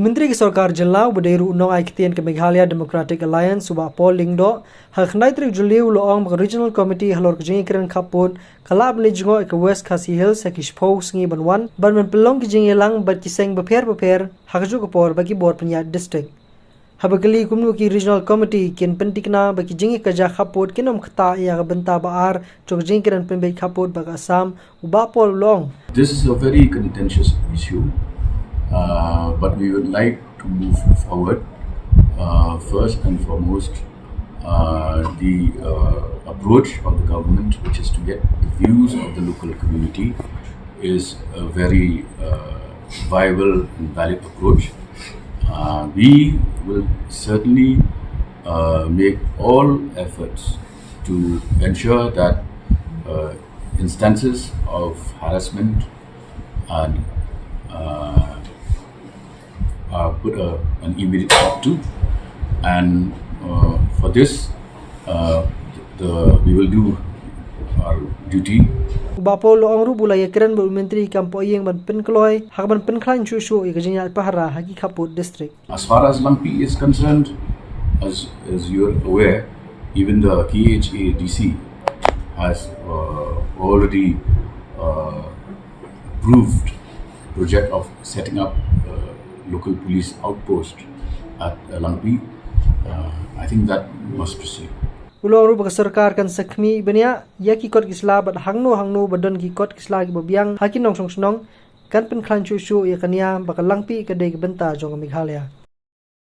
Menteri Sarkar Jelau berderu unong aiktian ke Meghalaya Democratic Alliance subak Pol Lyngdoh hal khnai tri juliu loong regional committee halor kejingi keren kapun kalab ni Jngoh ke West Khasi Hills sekish po Sngi banwan ban pelong kejingi lang bat kiseng beper hakju ke por bagi bor penyat district. Habagali kumnu ki regional committee kin pentikna bagi jingi kerja kaput kinom khata ya benta baar jog jingi keren penbei kaput bag Assam ubak Pol long. This is a very contentious issue. But we would like to move forward. First and foremost, the approach of the government, which is to get the views of the local community, is a very viable and valid approach. We will certainly make all efforts to ensure that instances of harassment and put an immediate stop to, and for this we will do our duty. Bapo loong ru bulai keren bu menteri kampo yeng ban penkloi hak ban penklan chu i kejenya pahara haki kaput district. As far as Langpi is concerned, as you are aware, even the KHADC has already approved project of setting up local police outpost at Langpi. I think that must proceed. Ulong ru sarkar kan sakmi bania ya ki kot kisla bat hangno badon ki kot kisla ki babiang hakin nong song kan pen klan chu ya kania bakal Langpi kedai ke benta jong Meghalaya.